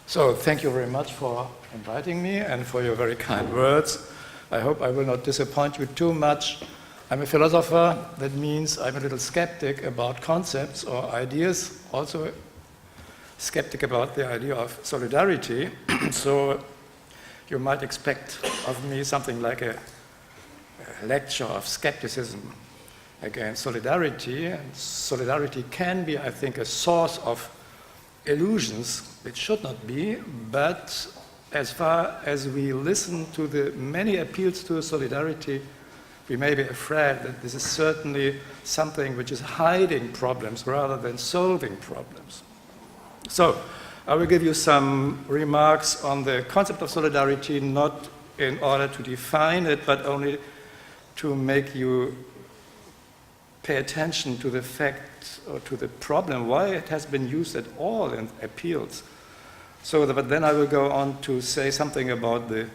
So thank you very much for inviting me and for your very kind words. I hope I will not disappoint you too much. I'm a philosopher. That means I'm a little skeptic about concepts or ideas, also skeptic about the idea of solidarity. So you might expect of me something like a lecture of skepticism against solidarity. And solidarity can be, I think, a source of illusions. It should not be, but as far as we listen to the many appeals to solidarity, we may be afraid that this is certainly something which is hiding problems rather than solving problems. So I will give you some remarks on the concept of solidarity, not in order to define it, but only to make you pay attention to the fact or to the problem, why it has been used at all in appeals. But then I will go on to say something about the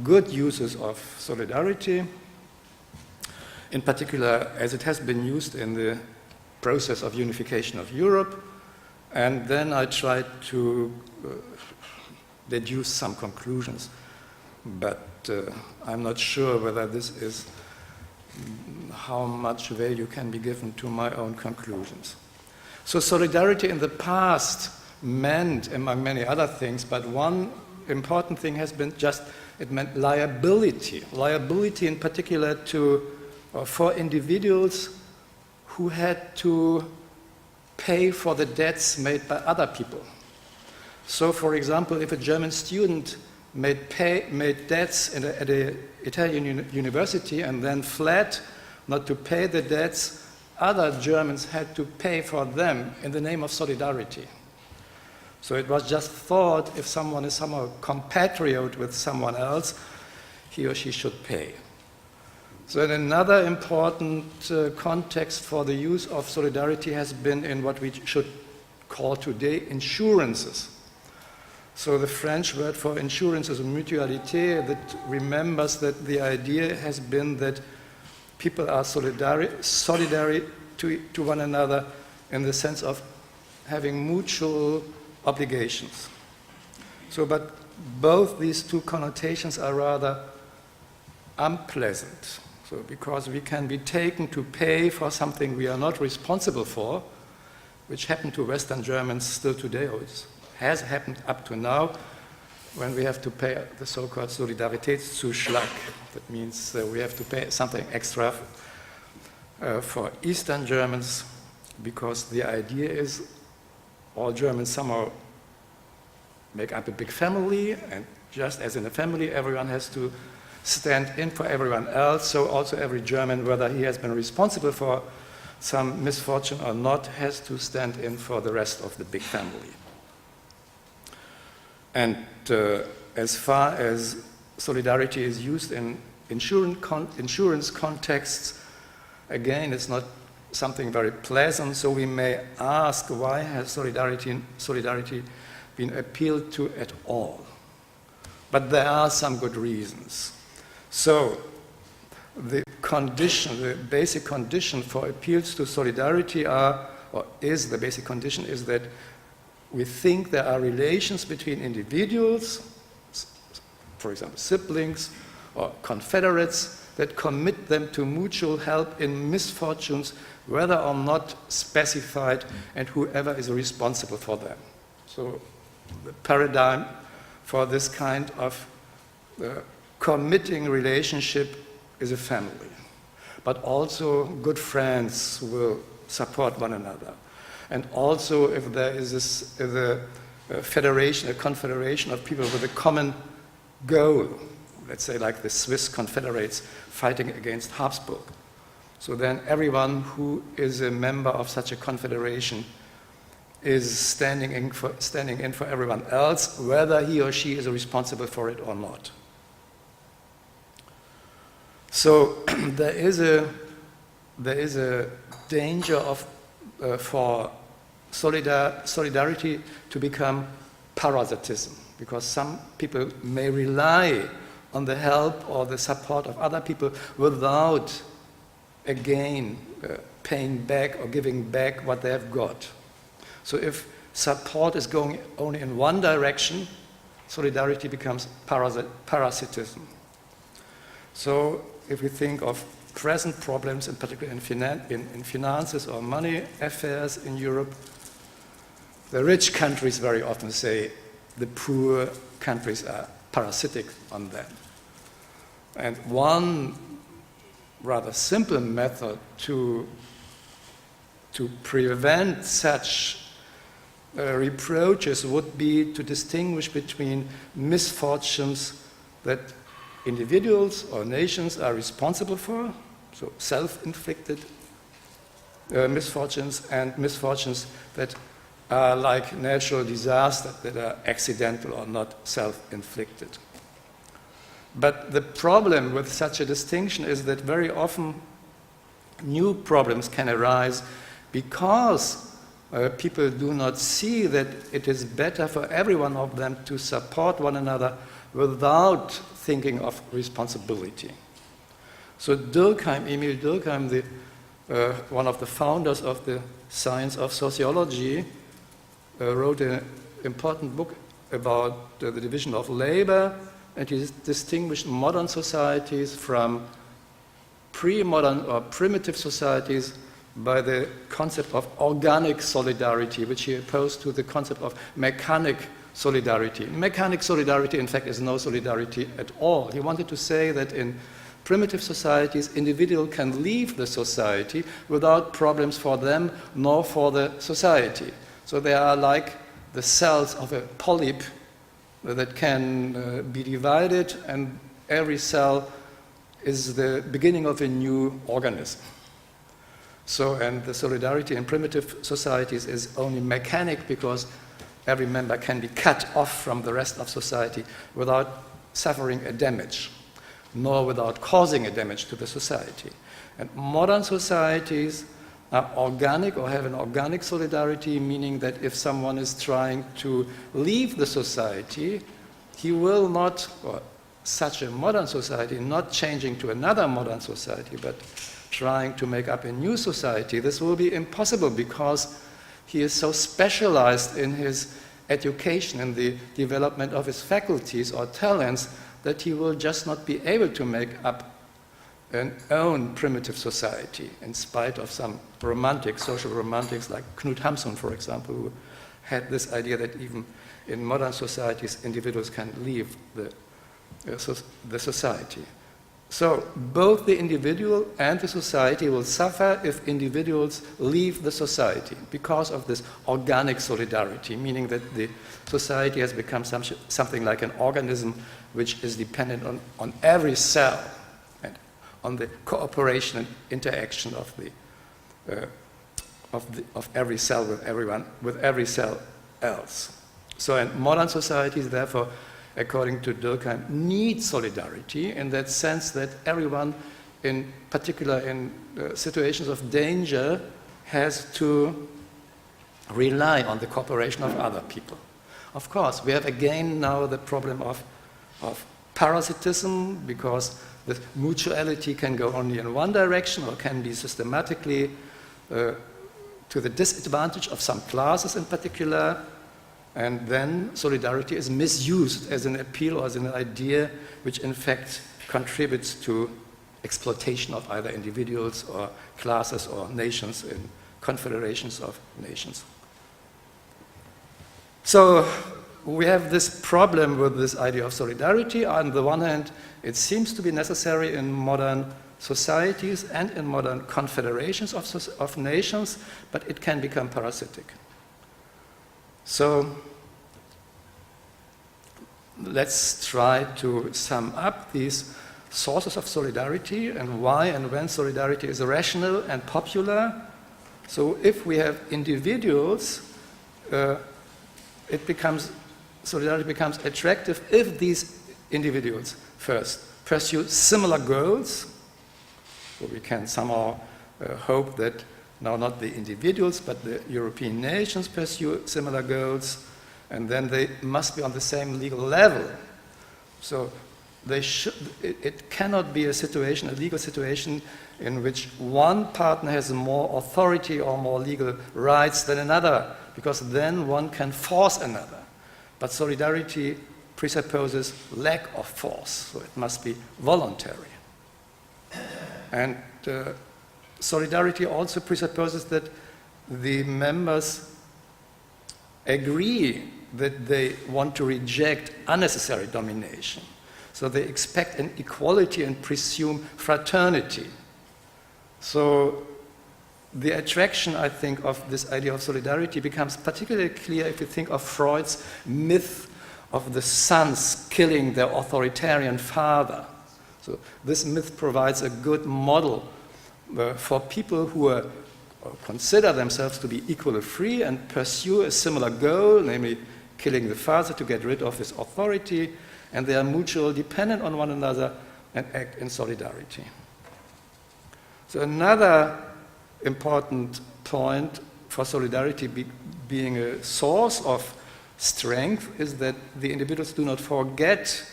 good uses of solidarity, in particular as it has been used in the process of unification of Europe, and then I try to deduce some conclusions, but I'm not sure whether this is how much value can be given to my own conclusions. So solidarity in the past meant, among many other things, but one important thing has been it meant liability. Liability in particular for individuals who had to pay for the debts made by other people. So for example, if a German student made debts at an Italian university and then fled not to pay the debts, other Germans had to pay for them in the name of solidarity. So it was just thought if someone is somehow compatriot with someone else, he or she should pay. So another important context for the use of solidarity has been in what we should call today insurances. So the French word for insurance is mutualité, that remembers that the idea has been that people are solidary to one another in the sense of having mutual obligations. So, but both these two connotations are rather unpleasant. So, because we can be taken to pay for something we are not responsible for, which happened to Western Germans still today, or it has happened up to now, when we have to pay the so-called Solidaritätszuschlag. That means we have to pay something extra for Eastern Germans, because the idea is all Germans somehow make up a big family, and just as in a family, everyone has to stand in for everyone else. So also every German, whether he has been responsible for some misfortune or not, has to stand in for the rest of the big family. And as far as solidarity is used in insurance contexts, again, it's not something very pleasant, so we may ask, why has solidarity been appealed to at all? But there are some good reasons. So the basic condition for appeals to solidarity is that we think there are relations between individuals, for example, siblings or confederates, that commit them to mutual help in misfortunes, whether or not specified, and whoever is responsible for them. So the paradigm for this kind of committing relationship is a family. But also good friends will support one another. And also if there is a confederation of people with a common goal, let's say like the Swiss Confederates fighting against Habsburg. So then everyone who is a member of such a confederation is standing in for everyone else, whether he or she is responsible for it or not. So there is a danger for solidarity to become parasitism, because some people may rely on the help or the support of other people without, again, paying back or giving back what they have got. So if support is going only in one direction, solidarity becomes parasitism. So if we think of present problems, in particular in finances or money affairs in Europe, the rich countries very often say the poor countries are parasitic on them. And one rather simple method to prevent such reproaches would be to distinguish between misfortunes that individuals or nations are responsible for, so self-inflicted misfortunes, and misfortunes that are like natural disasters that are accidental or not self-inflicted. But the problem with such a distinction is that very often new problems can arise because people do not see that it is better for every one of them to support one another without thinking of responsibility. So Emil Durkheim, one of the founders of the science of sociology, wrote an important book about the division of labor, and he distinguished modern societies from pre-modern or primitive societies by the concept of organic solidarity, which he opposed to the concept of mechanic solidarity. Mechanic solidarity, in fact, is no solidarity at all. He wanted to say that in primitive societies, individuals can leave the society without problems for them nor for the society. So they are like the cells of a polyp that can be divided, and every cell is the beginning of a new organism. So, and the solidarity in primitive societies is only mechanic because every member can be cut off from the rest of society without suffering a damage, nor without causing a damage to the society. And modern societies are organic or have an organic solidarity, meaning that if someone is trying to leave the society, he will not, or such a modern society, not changing to another modern society, but trying to make up a new society, this will be impossible because he is so specialized in his education, in the development of his faculties or talents, that he will just not be able to make up an own primitive society, in spite of some social romantics like Knut Hamsun, for example, who had this idea that even in modern societies, individuals can leave the society. So both the individual and the society will suffer if individuals leave the society because of this organic solidarity, meaning that the society has become something like an organism which is dependent on every cell and on the cooperation and interaction of every cell with every cell else. So in modern societies, therefore, according to Durkheim, need solidarity in that sense that everyone, in particular in situations of danger, has to rely on the cooperation of other people. Of course, we have again now the problem of parasitism, because the mutuality can go only in one direction or can be systematically to the disadvantage of some classes in particular. And then solidarity is misused as an appeal or as an idea which in fact contributes to exploitation of either individuals or classes or nations in confederations of nations. So we have this problem with this idea of solidarity. On the one hand, it seems to be necessary in modern societies and in modern confederations of nations, but it can become parasitic. So let's try to sum up these sources of solidarity and why and when solidarity is rational and popular. So if we have individuals, solidarity becomes attractive if these individuals first pursue similar goals. So we can somehow hope that now not the individuals, but the European nations pursue similar goals, and then they must be on the same legal level. So it cannot be a situation, a legal situation, in which one partner has more authority or more legal rights than another, because then one can force another. But solidarity presupposes lack of force, so it must be voluntary. And solidarity also presupposes that the members agree that they want to reject unnecessary domination. So they expect an equality and presume fraternity. So the attraction, I think, of this idea of solidarity becomes particularly clear if you think of Freud's myth of the sons killing their authoritarian father. So this myth provides a good model for people who consider themselves to be equally free and pursue a similar goal, namely killing the father to get rid of his authority, and they are mutually dependent on one another and act in solidarity. So another important point for solidarity being a source of strength is that the individuals do not forget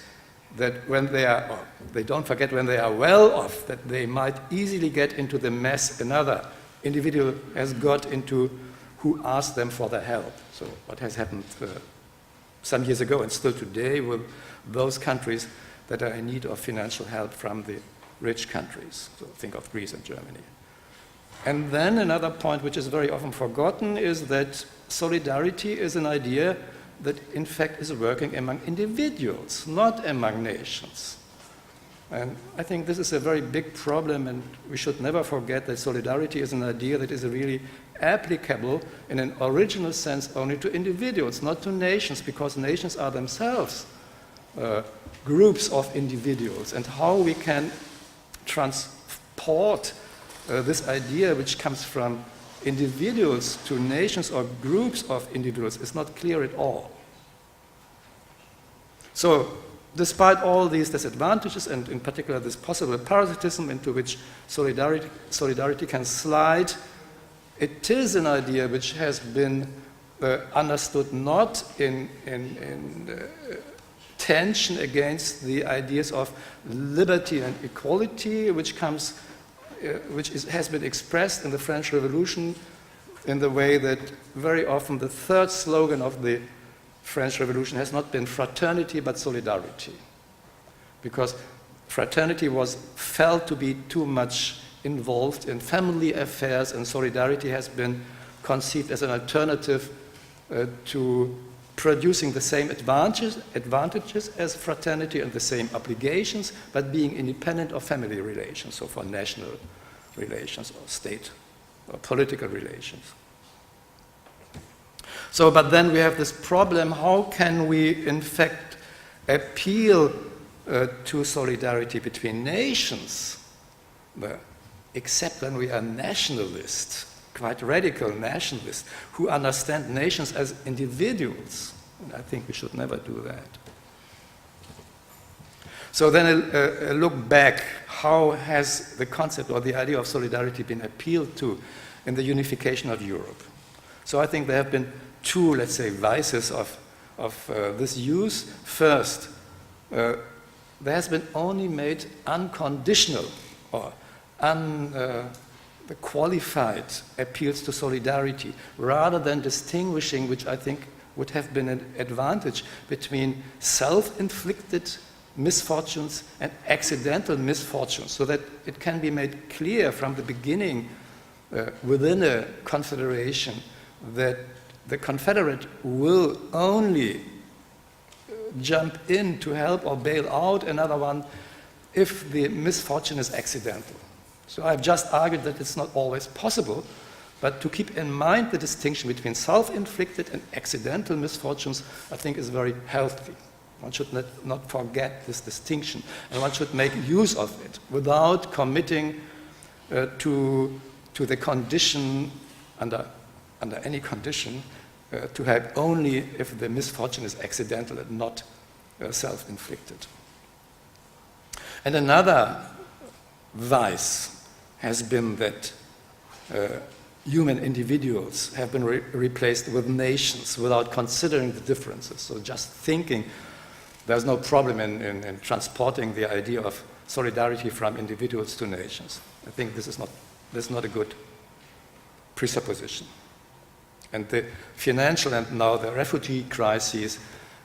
that when they don't forget when they are well off, that they might easily get into the mess another individual has got into who asked them for their help. So what has happened some years ago and still today with those countries that are in need of financial help from the rich countries. So think of Greece and Germany. And then another point which is very often forgotten is that solidarity is an idea that in fact is working among individuals, not among nations. And I think this is a very big problem, and we should never forget that solidarity is an idea that is really applicable in an original sense only to individuals, not to nations, because nations are themselves groups of individuals. And how we can transport this idea which comes from individuals to nations or groups of individuals is not clear at all. So despite all these disadvantages, and in particular this possible parasitism into which solidarity can slide, it is an idea which has been understood not in tension against the ideas of liberty and equality, which has been expressed in the French Revolution in the way that very often the third slogan of the French Revolution has not been fraternity but solidarity, because fraternity was felt to be too much involved in family affairs, and solidarity has been conceived as an alternative to producing the same advantages as fraternity and the same obligations, but being independent of family relations, so for national relations or state or political relations. So, but then we have this problem, how can we in fact appeal to solidarity between nations, except when we are nationalists, quite radical nationalists, who understand nations as individuals. And I think we should never do that. So then a look back, how has the concept or the idea of solidarity been appealed to in the unification of Europe? So I think there have been two, let's say, vices of this use. First, there has been only made unconditional or qualified appeals to solidarity, rather than distinguishing, which I think would have been an advantage, between self-inflicted misfortunes and accidental misfortunes, so that it can be made clear from the beginning within a confederation that the confederate will only jump in to help or bail out another one if the misfortune is accidental. So I've just argued that it's not always possible, but to keep in mind the distinction between self-inflicted and accidental misfortunes, I think is very healthy. One should not forget this distinction, and one should make use of it without committing to the condition, under any condition, to help only if the misfortune is accidental and not self-inflicted. And another vice has been that human individuals have been replaced with nations without considering the differences. So just thinking there's no problem in transporting the idea of solidarity from individuals to nations. I think this is not a good presupposition. And the financial and now the refugee crises,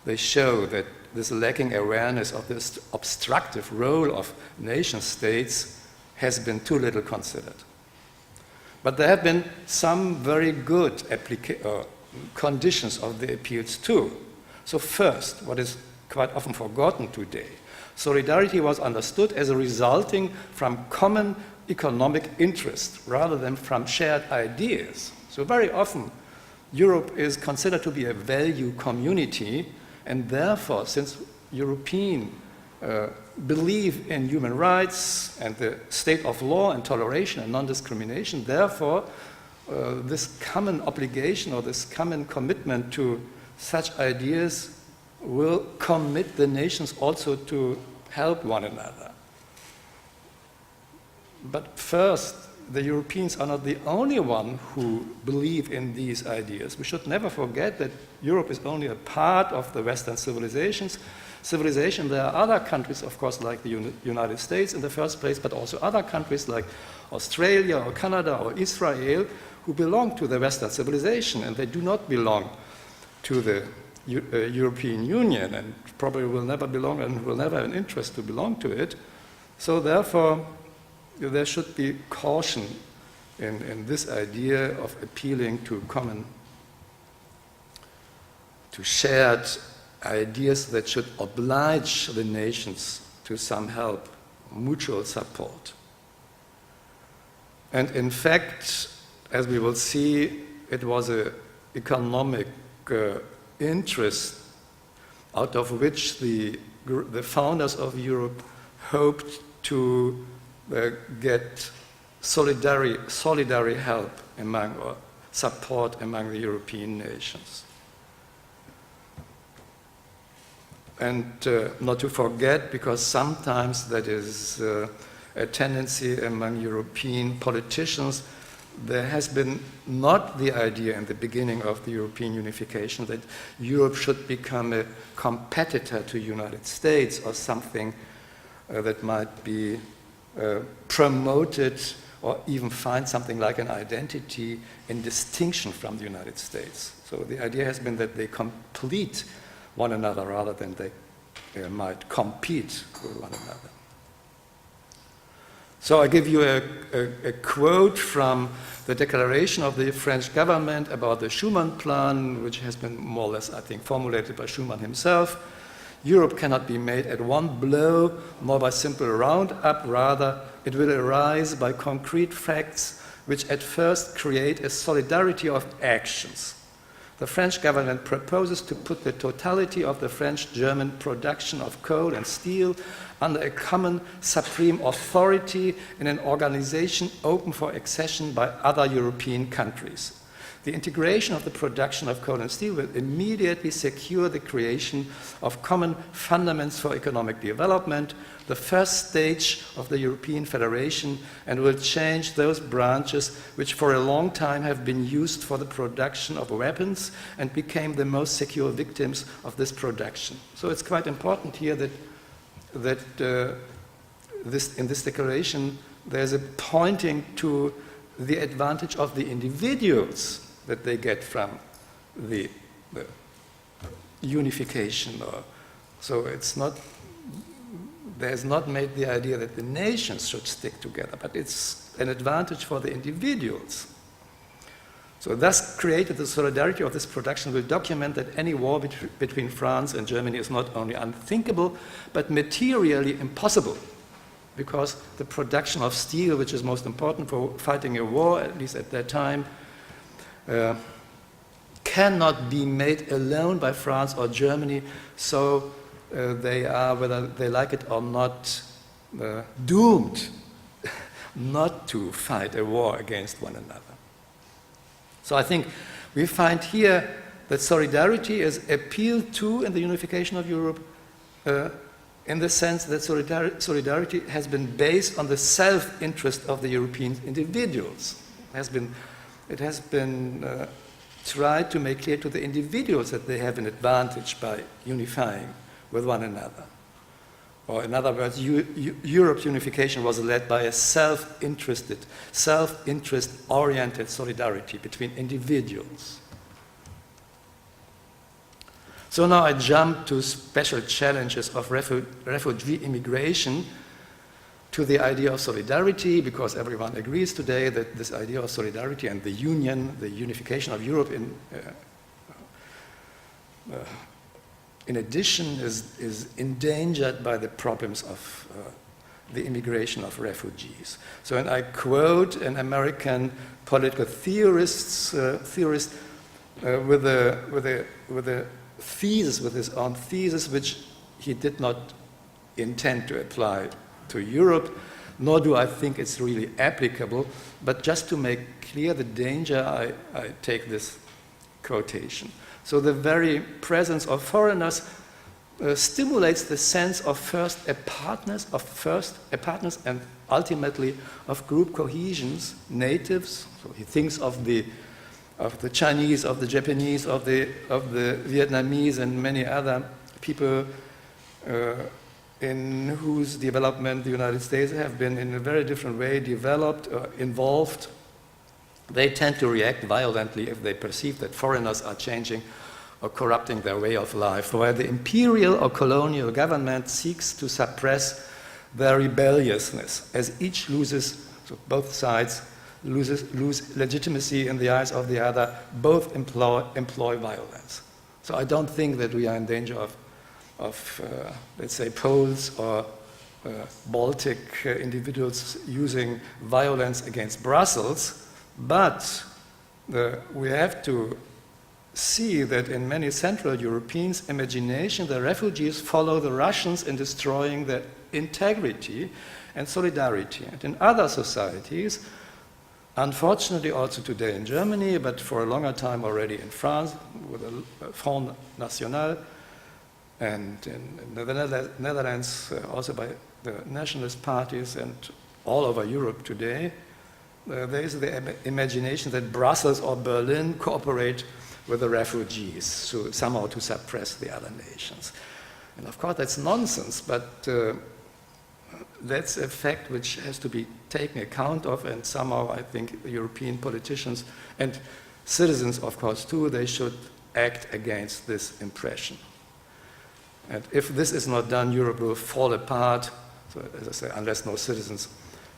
they show that this lacking awareness of this obstructive role of nation states has been too little considered. But there have been some very good conditions of the appeals too. So first, what is quite often forgotten today, solidarity was understood as resulting from common economic interest rather than from shared ideas. So very often, Europe is considered to be a value community, and therefore, since Europeans believe in human rights and the state of law and toleration and non-discrimination, therefore, this common obligation or this common commitment to such ideas will commit the nations also to help one another. But first, the Europeans are not the only one who believe in these ideas. We should never forget that Europe is only a part of the Western civilization. There are other countries, of course, like the United States in the first place, but also other countries like Australia or Canada or Israel who belong to the Western civilization, and they do not belong to the European Union and probably will never belong and will never have an interest to belong to it. So therefore, there should be caution in this idea of appealing to shared ideas that should oblige the nations to some help, mutual support. And in fact, as we will see, it was an economic interest out of which the founders of Europe hoped to get solidary help among or support among the European nations. And not to forget, because sometimes that is a tendency among European politicians, there has been not the idea in the beginning of the European unification that Europe should become a competitor to the United States or something that might be promoted or even find something like an identity in distinction from the United States. So the idea has been that they complete one another rather than they might compete with one another. So I give you a quote from the declaration of the French government about the Schuman Plan, which has been more or less, I think, formulated by Schuman himself. Europe cannot be made at one blow, nor by simple roundup. Rather, it will arise by concrete facts which at first create a solidarity of actions. The French government proposes to put the totality of the French-German production of coal and steel under a common supreme authority in an organization open for accession by other European countries. The integration of the production of coal and steel will immediately secure the creation of common fundaments for economic development, the first stage of the European Federation, and will change those branches which for a long time have been used for the production of weapons and became the most secure victims of this production. So it's quite important here that in this declaration there's a pointing to the advantage of the individuals that they get from the unification. So there's not made the idea that the nations should stick together, but it's an advantage for the individuals. So thus created the solidarity of this production will document that any war between France and Germany is not only unthinkable, but materially impossible. Because the production of steel, which is most important for fighting a war, at least at that time, cannot be made alone by France or Germany, so they are, whether they like it or not, doomed not to fight a war against one another. So I think we find here that solidarity is appealed to in the unification of Europe in the sense that solidarity has been based on the self-interest of the European individuals. It has been tried to make clear to the individuals that they have an advantage by unifying with one another. Or in other words, Europe's unification was led by a self-interest-oriented solidarity between individuals. So now I jump to special challenges of refugee immigration, to the idea of solidarity, because everyone agrees today that this idea of solidarity and the union, the unification of Europe in addition is endangered by the problems of the immigration of refugees. So, and I quote an American political theorist with his own thesis, which he did not intend to apply to Europe, nor do I think it's really applicable, but just to make clear the danger, I take this quotation. So the very presence of foreigners stimulates the sense of first a partners and ultimately of group cohesions, natives. So he thinks of the Chinese, of the Japanese, of the Vietnamese and many other people in whose development the United States have been in a very different way developed, involved. They tend to react violently if they perceive that foreigners are changing or corrupting their way of life, while the imperial or colonial government seeks to suppress their rebelliousness, as each loses, so both sides lose legitimacy in the eyes of the other, both employ violence. So I don't think that we are in danger of let's say, Poles or Baltic individuals using violence against Brussels, but we have to see that in many Central Europeans' imagination, the refugees follow the Russians in destroying their integrity and solidarity. And in other societies, unfortunately also today in Germany, but for a longer time already in France, with the Front National, and in the Netherlands, also by the nationalist parties, and all over Europe today, there is the imagination that Brussels or Berlin cooperate with the refugees, so somehow to suppress the other nations. And of course that's nonsense, but that's a fact which has to be taken account of, and somehow I think European politicians and citizens, of course, too, they should act against this impression. And if this is not done, Europe will fall apart, so as I say, unless no citizens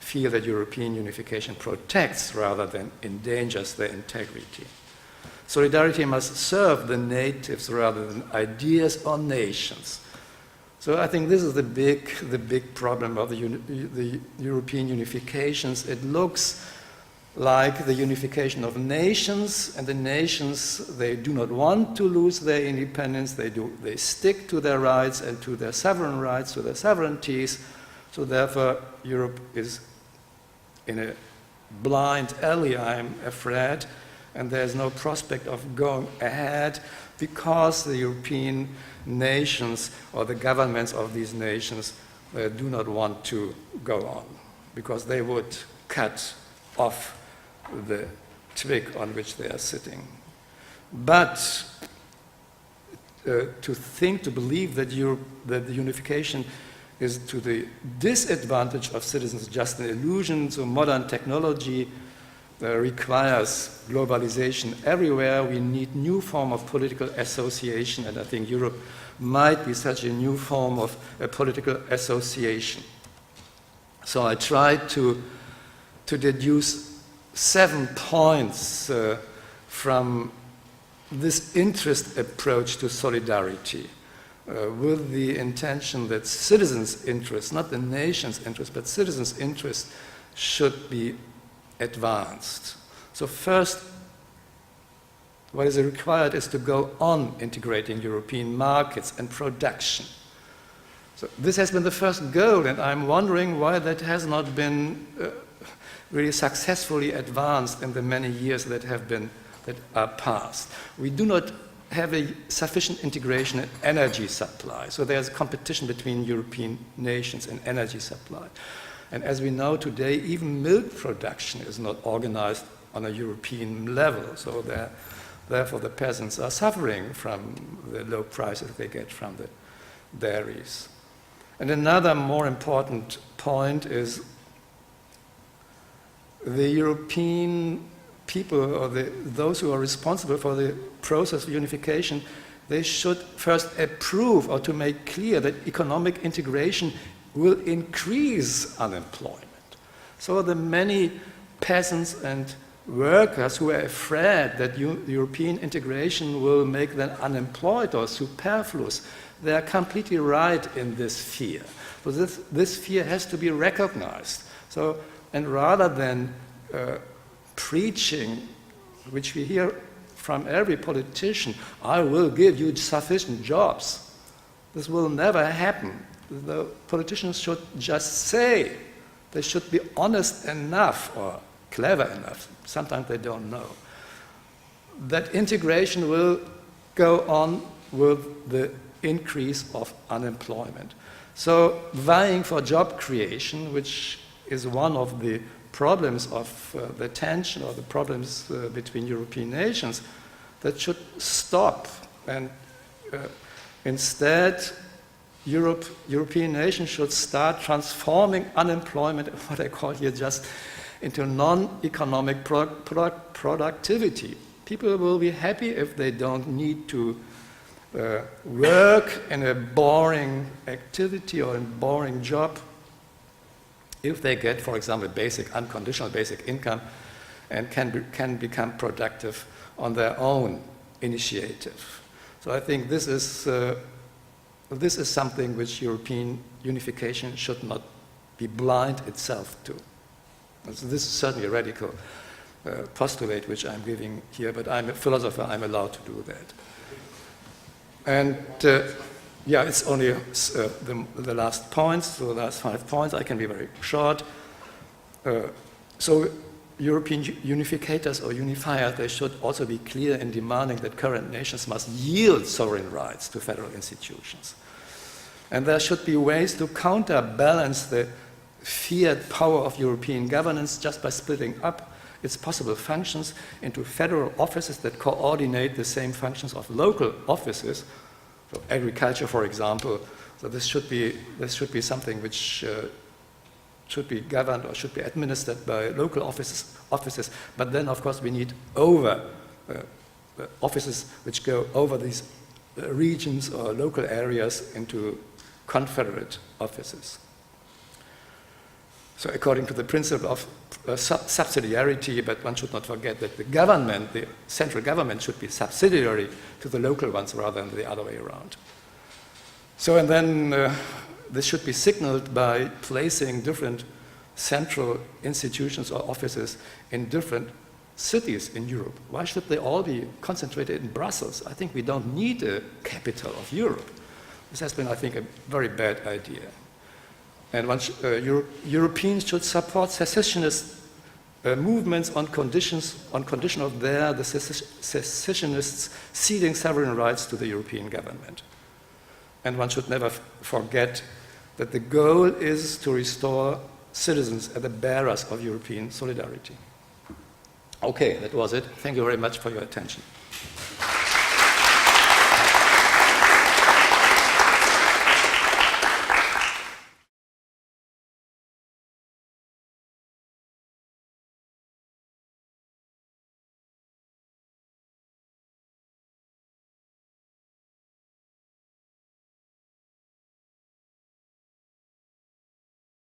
feel that European unification protects rather than endangers their integrity. Solidarity must serve the natives rather than ideas or nations. So I think this is the big problem of the European unifications. It looks like the unification of nations, and the nations, they do not want to lose their independence. They stick to their rights and to their sovereign rights, to their sovereignties. So therefore, Europe is in a blind alley, I'm afraid, and there's no prospect of going ahead because the European nations or the governments of these nations do not want to go on, because they would cut off the twig on which they are sitting. But to believe that the unification is to the disadvantage of citizens just an illusion. So modern technology requires globalization everywhere. We need new form of political association, and I think Europe might be such a new form of a political association. So I tried to deduce 7 points from this interest approach to solidarity, with the intention that citizens' interest, not the nation's interest, but citizens' interest should be advanced. So first, what is required is to go on integrating European markets and production. So this has been the first goal, and I'm wondering why that has not been really successfully advanced in the many years that are past. We do not have a sufficient integration in energy supply. So there's competition between European nations in energy supply. And as we know today, even milk production is not organized on a European level. So therefore the peasants are suffering from the low prices they get from the varies. And another more important point is the European people, or those who are responsible for the process of unification, they should first approve or to make clear that economic integration will increase unemployment. So the many peasants and workers who are afraid that European integration will make them unemployed or superfluous, they are completely right in this fear. So this fear has to be recognized. So, and rather than preaching, which we hear from every politician, I will give you sufficient jobs. This will never happen. The politicians should just say, they should be honest enough or clever enough, sometimes they don't know, that integration will go on with the increase of unemployment. So vying for job creation, which is one of the problems of the tension or the problems between European nations, that should stop. And instead, European nations should start transforming unemployment, what I call here just, into non-economic productivity. People will be happy if they don't need to work in a boring activity or a boring job, if they get, for example, unconditional basic income and can become productive on their own initiative. So I think this is something which European unification should not be blind itself to. So this is certainly a radical postulate which I'm giving here, but I'm a philosopher, I'm allowed to do that. And yeah, it's only the last points, so the last 5 points. I can be very short. So European unificators or unifiers, they should also be clear in demanding that current nations must yield sovereign rights to federal institutions. And there should be ways to counterbalance the feared power of European governance just by splitting up its possible functions into federal offices that coordinate the same functions of local offices. So agriculture, for example. So this should be something which should be governed or should be administered by local offices. But then, of course, we need offices which go over these regions or local areas into confederate offices. So according to the principle of subsidiarity, but one should not forget that the central government should be subsidiary to the local ones rather than the other way around. So, and then this should be signaled by placing different central institutions or offices in different cities in Europe. Why should they all be concentrated in Brussels? I think we don't need a capital of Europe. This has been, I think, a very bad idea. And Europeans should support secessionist movements on condition of the secessionists ceding sovereign rights to the European government. And one should never forget that the goal is to restore citizens as the bearers of European solidarity. Okay, that was it. Thank you very much for your attention.